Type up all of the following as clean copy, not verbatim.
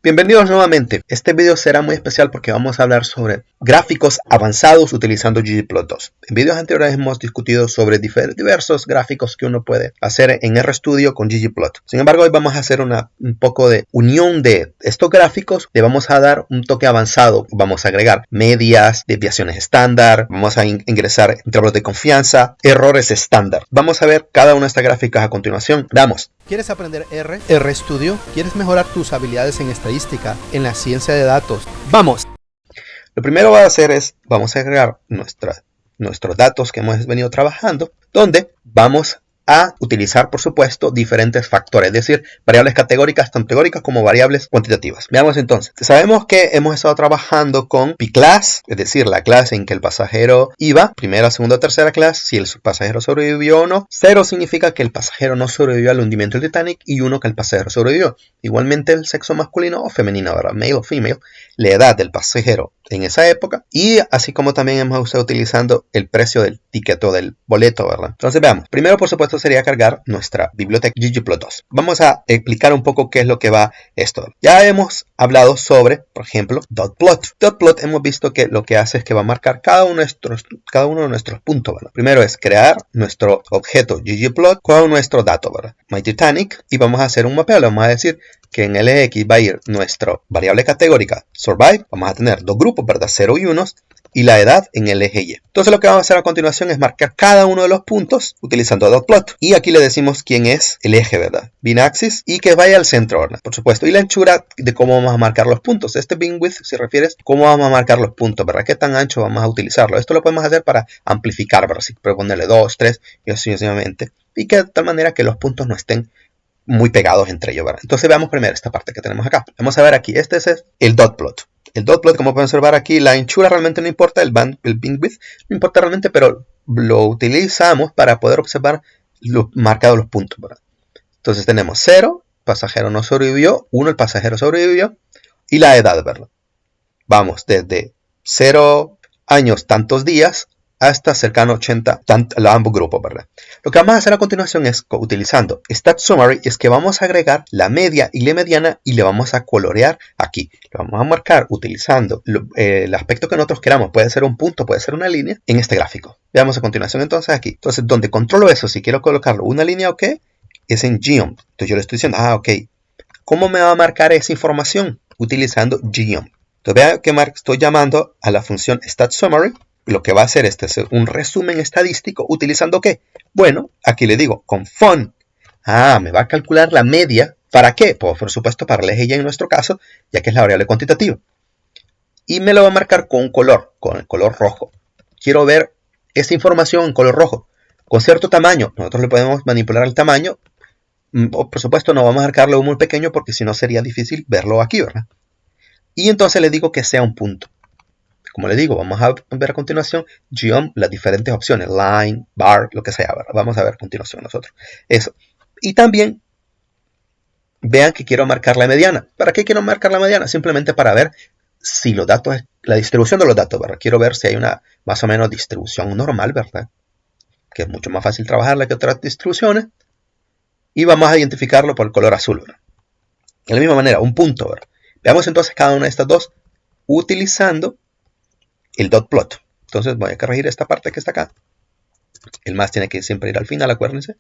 Bienvenidos nuevamente. Este video será muy especial porque vamos a hablar sobre gráficos avanzados utilizando ggplot2. En videos anteriores hemos discutido sobre diversos gráficos que uno puede hacer en RStudio con ggplot. Sin embargo, hoy vamos a hacer un poco de unión de estos gráficos. Le vamos a dar un toque avanzado. Vamos a agregar medias, desviaciones estándar. Vamos a ingresar intervalos de confianza, errores estándar. Vamos a ver cada una de estas gráficas a continuación. Veamos. ¿Quieres aprender RStudio? ¿Quieres mejorar tus habilidades en estadística, en la ciencia de datos? ¡Vamos! Lo primero que vamos a hacer es, vamos a agregar nuestros datos que hemos venido trabajando, donde vamos a utilizar, por supuesto, diferentes factores, es decir, variables categóricas, tanto teóricas como variables cuantitativas. Veamos entonces. Sabemos que hemos estado trabajando con pClass, es decir, la clase en que el pasajero iba, primera, segunda, tercera clase, si el pasajero sobrevivió o no. 0 significa que el pasajero no sobrevivió al hundimiento del Titanic y 1 que el pasajero sobrevivió. Igualmente el sexo masculino o femenino, ¿verdad? Male o female, la edad del pasajero en esa época, y así como también hemos estado utilizando el precio del ticket o del boleto, ¿verdad? Entonces veamos. Primero, por supuesto, sería cargar nuestra biblioteca ggplot2. Vamos a explicar un poco qué es lo que va esto. Ya hemos hablado sobre, por ejemplo, dotplot. Dotplot hemos visto que lo que hace es que va a marcar cada uno de nuestros puntos, ¿verdad? Primero es crear nuestro objeto ggplot con nuestro dato, ¿verdad? My Titanic, y vamos a hacer un mapeo. Le vamos a decir que en el eje X va a ir nuestra variable categórica survive. Vamos a tener dos grupos, ¿verdad? 0 y 1, y la edad en el eje Y. Entonces lo que vamos a hacer a continuación es marcar cada uno de los puntos utilizando dotplot. Y aquí le decimos quién es el eje, ¿verdad? Bin axis, y que vaya al centro, ¿verdad? Por supuesto. Y la anchura de cómo vamos a marcar los puntos. Este bin width se refiere a cómo vamos a marcar los puntos, ¿verdad? Qué tan ancho vamos a utilizarlo. Esto lo podemos hacer para amplificar, ¿verdad? Si ponerle 2, 3 y así sucesivamente. Y que de tal manera que los puntos no estén muy pegados entre ellos, ¿verdad? Entonces veamos primero esta parte que tenemos acá. Vamos a ver aquí, este es el dotplot. El dotplot, como pueden observar aquí, la anchura realmente no importa, el bandwidth no importa realmente, pero lo utilizamos para poder observar los marcados los puntos, ¿verdad? Entonces tenemos 0, pasajero no sobrevivió, 1, el pasajero sobrevivió, y la edad, ¿verdad? Vamos desde 0 años, tantos días, hasta cercano a 80, a ambos grupos, ¿verdad? Lo que vamos a hacer a continuación es, utilizando StatSummary, es que vamos a agregar la media y la mediana y le vamos a colorear aquí. Lo vamos a marcar utilizando el aspecto que nosotros queramos. Puede ser un punto, puede ser una línea en este gráfico. Veamos a continuación entonces aquí. Entonces, donde controlo eso, si quiero colocarlo una línea o qué, es en geom. Entonces yo le estoy diciendo, ok, ¿cómo me va a marcar esa información? Utilizando geom. Entonces vean que estoy llamando a la función StatSummary. Lo que va a hacer es un resumen estadístico utilizando ¿qué? Bueno, aquí le digo con fun. Me va a calcular la media. ¿Para qué? Pues por supuesto para el eje Y en nuestro caso, ya que es la variable cuantitativa. Y me lo va a marcar con un color, con el color rojo. Quiero ver esta información en color rojo, con cierto tamaño. Nosotros le podemos manipular el tamaño. Por supuesto no vamos a marcarlo muy pequeño porque si no sería difícil verlo aquí, ¿verdad? Y entonces le digo que sea un punto. Como le digo, vamos a ver a continuación geom, las diferentes opciones, line, bar, lo que sea, ¿verdad? Vamos a ver a continuación nosotros eso. Y también vean que quiero marcar la mediana. ¿Para qué quiero marcar la mediana? Simplemente para ver si los datos, la distribución de los datos, ¿verdad? Quiero ver si hay una más o menos distribución normal, ¿verdad? Que es mucho más fácil trabajarla que otras distribuciones. Y vamos a identificarlo por el color azul, ¿verdad? De la misma manera, un punto, ¿verdad? Veamos entonces cada una de estas dos utilizando el dotplot. Entonces voy a corregir esta parte que está acá. El más tiene que siempre ir al final, acuérdense.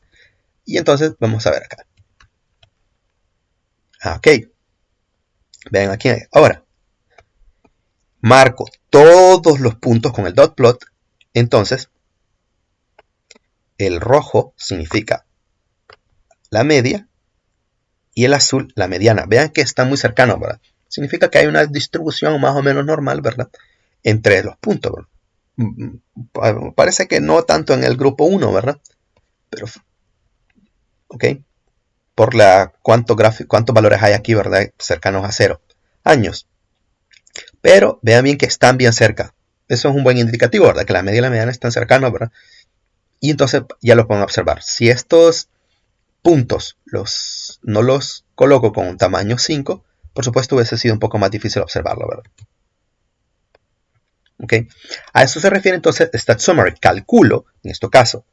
Y entonces vamos a ver acá. Ok. Vean aquí. Ahora, marco todos los puntos con el dotplot. Entonces, el rojo significa la media y el azul la mediana. Vean que están muy cercanos, ¿verdad? Significa que hay una distribución más o menos normal, ¿verdad? Entre los puntos, ¿verdad? Parece que no tanto en el grupo 1, ¿verdad? Pero, ok, por cuántos valores hay aquí, ¿verdad? Cercanos a 0 años. Pero vean bien que están bien cerca. Eso es un buen indicativo, ¿verdad? Que la media y la mediana están cercanos, ¿verdad? Y entonces ya lo pueden observar. Si estos puntos no los coloco con un tamaño 5, por supuesto hubiese sido un poco más difícil observarlo, ¿verdad? Okay. A eso se refiere entonces StatSummary. Calculo, en este caso,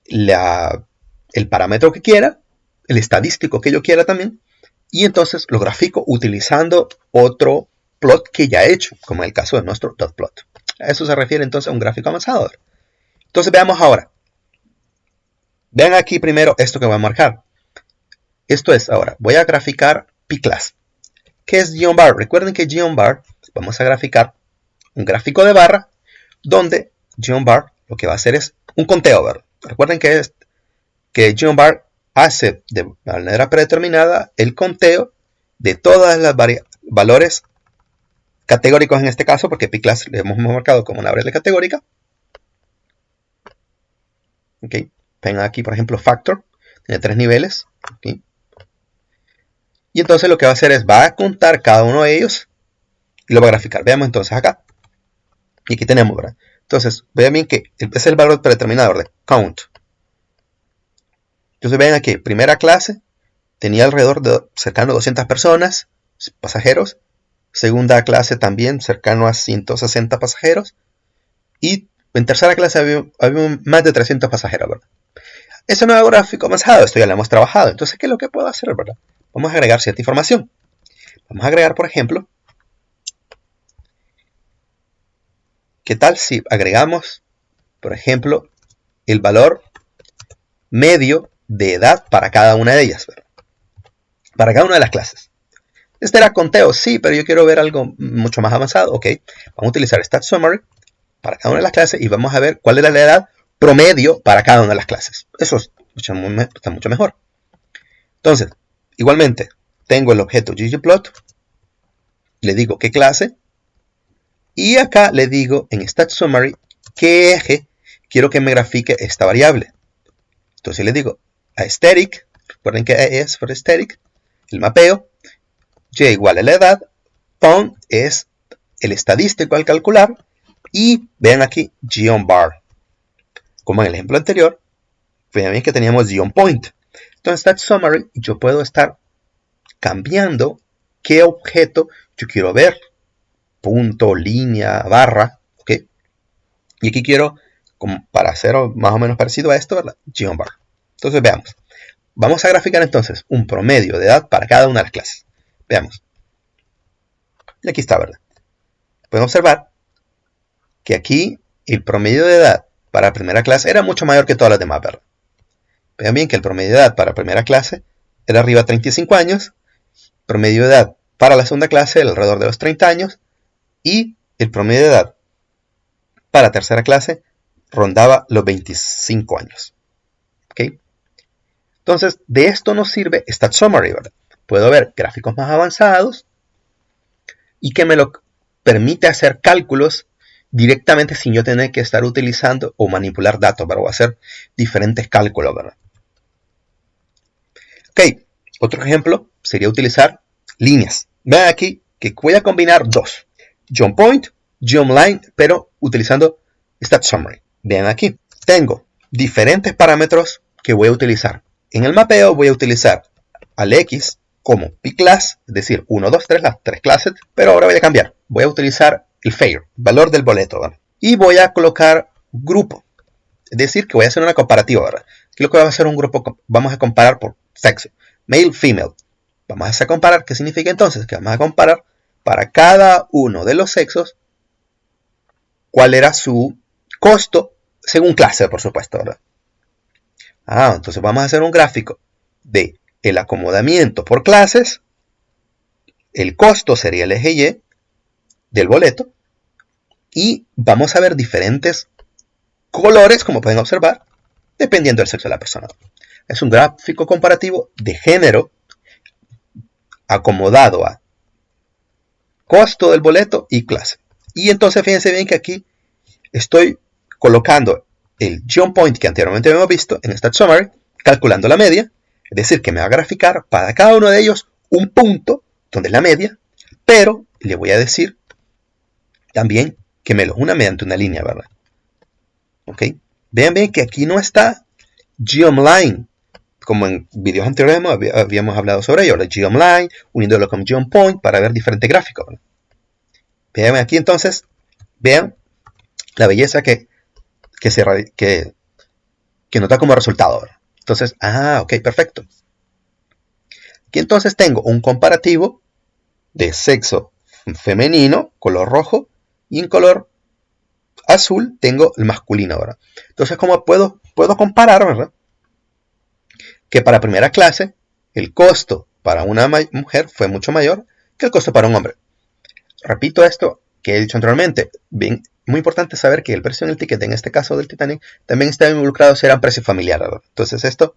el parámetro que quiera, el estadístico que yo quiera también, y entonces lo grafico utilizando otro plot que ya he hecho, como en el caso de nuestro dot plot. A eso se refiere entonces a un gráfico avanzado. Entonces veamos ahora. Vean aquí primero esto que voy a marcar. Esto es ahora, voy a graficar pClass. ¿Qué es GeoBar? Recuerden que GeoBar, vamos a graficar un gráfico de barra donde GeoBar lo que va a hacer es un conteo, ¿verdad? Recuerden que GeoBar hace de manera predeterminada el conteo de todas las valores categóricos en este caso, porque pClass le hemos marcado como una variable categórica. Okay. Ven aquí, por ejemplo, factor, tiene 3 niveles. Okay. Y entonces lo que va a hacer es, va a contar cada uno de ellos y lo va a graficar. Veamos entonces acá. Y aquí tenemos, ¿verdad? Entonces, vean bien que es el valor predeterminado de count. Entonces vean aquí, primera clase tenía alrededor de cercano a 200 personas, pasajeros. Segunda clase también cercano a 160 pasajeros. Y en tercera clase había más de 300 pasajeros, ¿verdad? Ese nuevo gráfico avanzado, esto ya lo hemos trabajado. Entonces, ¿qué es lo que puedo hacer, verdad? Vamos a agregar cierta información. Vamos a agregar, por ejemplo, ¿qué tal si agregamos, por ejemplo, el valor medio de edad para cada una de ellas, ¿verdad? Para cada una de las clases. Este era conteo, sí, pero yo quiero ver algo mucho más avanzado. Ok, vamos a utilizar Stat Summary para cada una de las clases y vamos a ver cuál era la edad promedio para cada una de las clases. Eso está mucho mejor. Entonces, igualmente, tengo el objeto ggplot, le digo qué clase, y acá le digo en Stat Summary qué eje quiero que me grafique esta variable. Entonces le digo aesthetic, recuerden que E es for aesthetic, el mapeo, y igual a la edad, font es el estadístico al calcular, y vean aquí GeoBar. Como en el ejemplo anterior, vean bien que teníamos GeoPoint. Entonces, Stat Summary, yo puedo estar cambiando qué objeto yo quiero ver. Punto, línea, barra, ¿ok? Y aquí quiero, como para hacer más o menos parecido a esto, ¿verdad? GeoBar. Entonces, veamos. Vamos a graficar entonces un promedio de edad para cada una de las clases. Veamos. Y aquí está, ¿verdad? Pueden observar que aquí el promedio de edad para primera clase era mucho mayor que todas las demás, ¿verdad? Vean bien que el promedio de edad para primera clase era arriba de 35 años, promedio de edad para la segunda clase era alrededor de los 30 años, y el promedio de edad para tercera clase rondaba los 25 años. ¿Okay? Entonces, de esto nos sirve Stat Summary, ¿verdad? Puedo ver gráficos más avanzados y que me lo permite hacer cálculos directamente sin yo tener que estar utilizando o manipular datos, ¿verdad? O hacer diferentes cálculos, ¿verdad? Ok, otro ejemplo sería utilizar líneas. Vean aquí que voy a combinar dos. GeoPoint, GeoLine, pero utilizando Stat Summary. Vean aquí, tengo diferentes parámetros que voy a utilizar. En el mapeo voy a utilizar al X como pClass, es decir, 1, 2, 3, las 3 clases, pero ahora voy a cambiar. Voy a utilizar el fare, valor del boleto, ¿verdad? Y voy a colocar grupo, es decir, que voy a hacer una comparativa, ¿verdad? Aquí lo que va a hacer un grupo, vamos a comparar por sexo, male, female. Vamos a comparar, ¿qué significa entonces? Que vamos a comparar para cada uno de los sexos cuál era su costo según clase, por supuesto, ¿verdad? Entonces vamos a hacer un gráfico de el acomodamiento por clases, el costo sería el eje Y del boleto, y vamos a ver diferentes colores, como pueden observar, dependiendo del sexo de la persona. Es un gráfico comparativo de género acomodado a costo del boleto y clase. Y entonces fíjense bien que aquí estoy colocando el GeoPoint que anteriormente habíamos visto en Stat Summary, calculando la media, es decir, que me va a graficar para cada uno de ellos un punto donde es la media, pero le voy a decir también que me lo una mediante una línea, ¿verdad? ¿Ok? Vean bien que aquí no está GeoLine, como en videos anteriores habíamos hablado sobre ello, GeoLine, uniéndolo con GeoPoint para ver diferentes gráficos, ¿verdad? Vean aquí entonces, vean la belleza que nos da como resultado, ¿verdad? Entonces, ok, perfecto. Aquí entonces tengo un comparativo de sexo femenino, color rojo, y en color azul tengo el masculino, ¿verdad? Entonces, ¿cómo puedo comparar, ¿verdad? Que para primera clase el costo para una mujer fue mucho mayor que el costo para un hombre. Repito esto que he dicho anteriormente. Bien, muy importante saber que el precio en el ticket, en este caso del Titanic, también está involucrado si era un precio familiar, ¿verdad? Entonces esto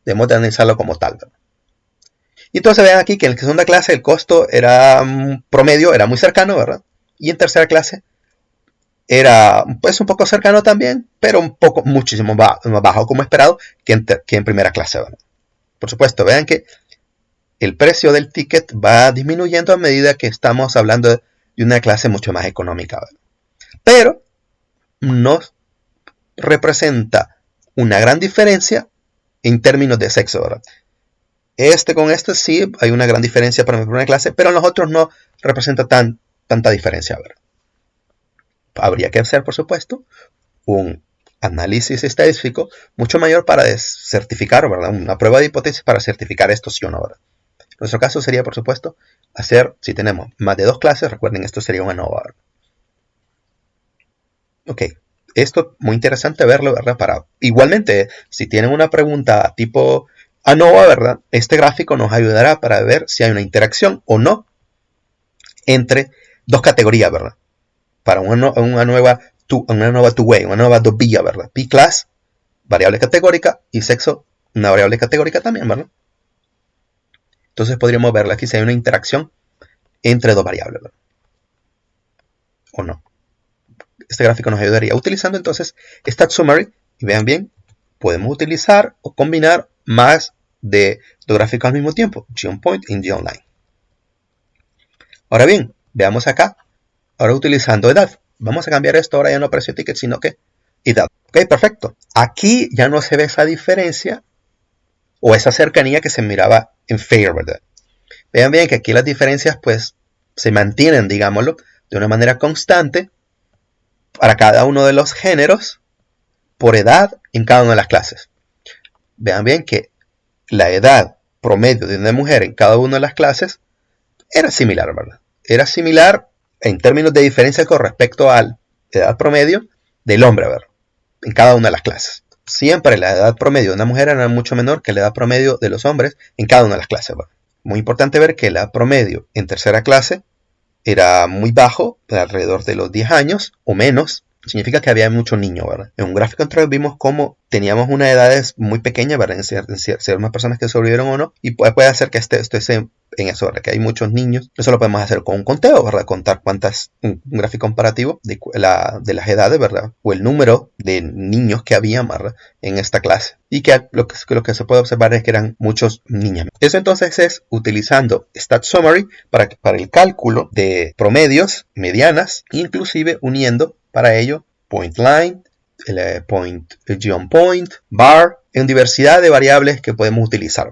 debemos de analizarlo como tal, ¿verdad? Y entonces vean aquí que en segunda clase el costo era promedio, era muy cercano, ¿verdad? Y en tercera clase era pues un poco cercano también, pero un poco muchísimo más bajo como esperado que en primera clase, ¿verdad? Por supuesto, vean que el precio del ticket va disminuyendo a medida que estamos hablando de una clase mucho más económica, ¿verdad? Pero no representa una gran diferencia en términos de sexo, ¿verdad? Con este sí hay una gran diferencia para mi primera clase, pero en los otros no representa tanta diferencia, ¿verdad? Habría que hacer, por supuesto, un análisis estadístico mucho mayor para certificar, ¿verdad? Una prueba de hipótesis para certificar esto sí o no, ¿verdad? En nuestro caso sería, por supuesto, hacer, si tenemos más de 2 clases, recuerden, esto sería una ANOVA, ¿verdad? Ok, esto muy interesante verlo, ¿verdad? Igualmente, si tienen una pregunta tipo ANOVA, ¿verdad? Este gráfico nos ayudará para ver si hay una interacción o no entre dos categorías, ¿verdad? Para una nueva two-way, una nueva dos vías, ¿verdad? P-class, variable categórica, y sexo, una variable categórica también, ¿verdad? Entonces podríamos verla aquí si hay una interacción entre dos variables, ¿verdad? O no. Este gráfico nos ayudaría utilizando entonces Stat Summary, y vean bien, podemos utilizar o combinar más de dos gráficos al mismo tiempo, GeoPoint y GeoOnline. Ahora bien, veamos acá, ahora utilizando edad. Vamos a cambiar esto ahora ya no precio ticket, sino que edad. Ok, perfecto. Aquí ya no se ve esa diferencia o esa cercanía que se miraba en FAIR, ¿verdad? Vean bien que aquí las diferencias pues se mantienen, digámoslo, de una manera constante para cada uno de los géneros por edad en cada una de las clases. Vean bien que la edad promedio de una mujer en cada una de las clases era similar, ¿verdad? Era similar en términos de diferencia con respecto a la edad promedio del hombre, ¿verdad? En cada una de las clases. Siempre la edad promedio de una mujer era mucho menor que la edad promedio de los hombres en cada una de las clases, ¿verdad? Muy importante ver que la edad promedio en tercera clase era muy bajo, alrededor de los 10 años o menos. Significa que había muchos niños, ¿verdad? En un gráfico anterior vimos cómo teníamos unas edades muy pequeñas, ¿verdad? En ciertas personas que sobrevivieron o no. Y puede hacer que esto esté en eso, ¿verdad? Que hay muchos niños. Eso lo podemos hacer con un conteo, ¿verdad? Contar un gráfico comparativo de las edades, ¿verdad? O el número de niños que había, ¿verdad? En esta clase. Y que lo que se puede observar es que eran muchos niños. Eso entonces es utilizando Stat Summary para el cálculo de promedios, medianas, inclusive uniendo para ello point line, GeoPoint, bar, en diversidad de variables que podemos utilizar.